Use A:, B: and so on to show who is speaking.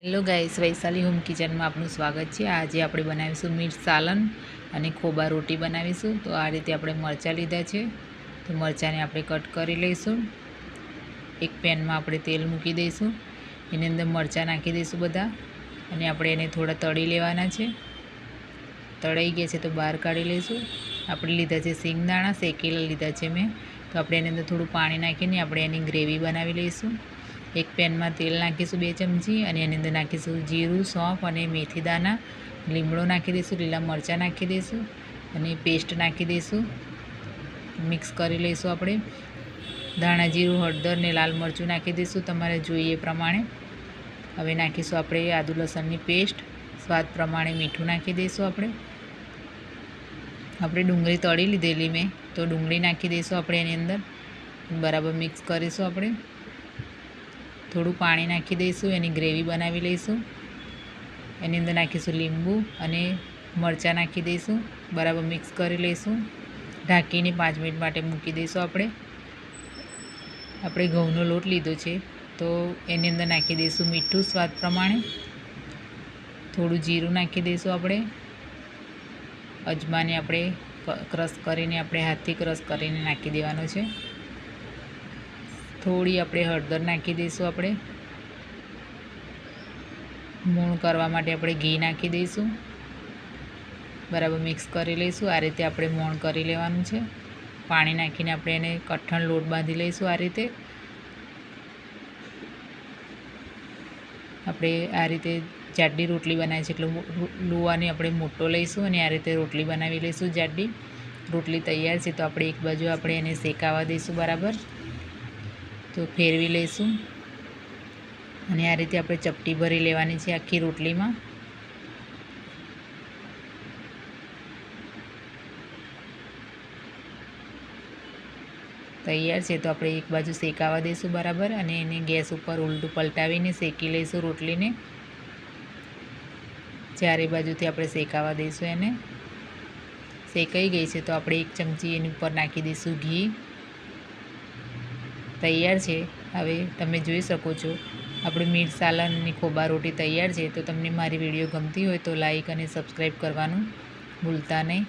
A: Hello guys, Vaishali home કિચનમાં આપનું સ્વાગત છે। આજે આપણે બનાવીશું મીઠ સાલન અને ખોબા રોટી બનાવીશું। તો આ રીતે આપણે મરચાં લીધા છે, તો મરચાંને આપણે કટ કરી લઈશું। એક પેનમાં આપણે તેલ મૂકી દઈશું, એની અંદર મરચાં નાખી દઈશું બધા, અને આપણે એને થોડા તળી લેવાના છે। તળાઈ ગયા છે તો બહાર કાઢી લઈશું। આપણે લીધા છે સિંગદાણા, શેકેલા લીધા છે મેં, તો આપણે એની અંદર થોડું પાણી નાખીને આપણે એની ગ્રેવી બનાવી લઈશું। એક પેનમાં તેલ નાખીશું 2 ચમચી, અને એની અંદર નાખીશું જીરું, સौंफ અને મેથી દાણા, લીમડો નાખી દઈશું, લીલા મરચાં નાખી દઈશું અને પેસ્ટ નાખી દઈશું। મિક્સ કરી લઈશું આપણે। ધાણા જીરું, હળદર ને લાલ મરચું નાખી દઈશું તમારે જોઈએ એ પ્રમાણે। હવે નાખીશું આપણે આદુ લસણની પેસ્ટ, સ્વાદ પ્રમાણે મીઠું નાખી દઈશું। આપણે ડુંગળી તળી લીધેલી મેં, તો ડુંગળી નાખી દઈશું આપણે એની અંદર, બરાબર મિક્સ કરીશું। આપણે થોડું પાણી નાખી દઈશું, એની ગ્રેવી બનાવી લઈશું। એની અંદર નાખીશું લીંબુ અને મરચાં નાખી દઈશું, બરાબર મિક્સ કરી લઈશું। ઢાંકીને 5 મિનિટ માટે મૂકી દઈશું। આપણે ઘઉંનો લોટ લીધો છે, તો એની અંદર નાખી દઈશું મીઠું સ્વાદ પ્રમાણે, થોડું જીરું નાખી દઈશું। આપણે અજમાને આપણે ક્રશ કરીને, આપણે હાથથી ક્રશ કરીને નાખી દેવાનો છે। થોડી આપણે હળદર નાખી દઈશું। આપણે મૂણ કરવા માટે આપણે ઘી નાખી દઈશું, બરાબર મિક્સ કરી લઈશું। આ રીતે આપણે મૂણ કરી લેવાનું છે। પાણી નાખીને આપણે એને કઠણ લોટ બાંધી લઈશું। આ રીતે આપણે આ રીતે જાડી રોટલી બનાવી છે, એટલે લુવાની આપણે મોટો લઈશું અને આ રીતે રોટલી બનાવી લઈશું જાડી। રોટલી તૈયાર છે, તો આપણે એક બાજુ આપણે એને શેકાવા દઈશું બરાબર, તો ફેરવી લઈશું। અને આ રીતે આપણે ચપટી ભરી લેવાની છે આખી રોટલીમાં। તૈયાર છે, તો આપણે એક બાજુ શેકાવા દઈશું બરાબર, અને એને ગેસ ઉપર ઉલટું પલટાવીને શેકી લઈશું રોટલીને। ચારે બાજુથી આપણે શેકાવા દઈશું એને। શેકાઈ ગઈ છે, તો આપણે 1 ચમચી એની ઉપર નાખી દઈશું ઘી। તૈયાર છે। હવે તમે જોઈ શકો છો આપણે મીઠ સાલનની ખોબા રોટી તૈયાર છે। તો તમને મારી વિડીયો ગમતી હોય તો લાઈક અને સબસ્ક્રાઈબ કરવાનું ભૂલતા નહીં।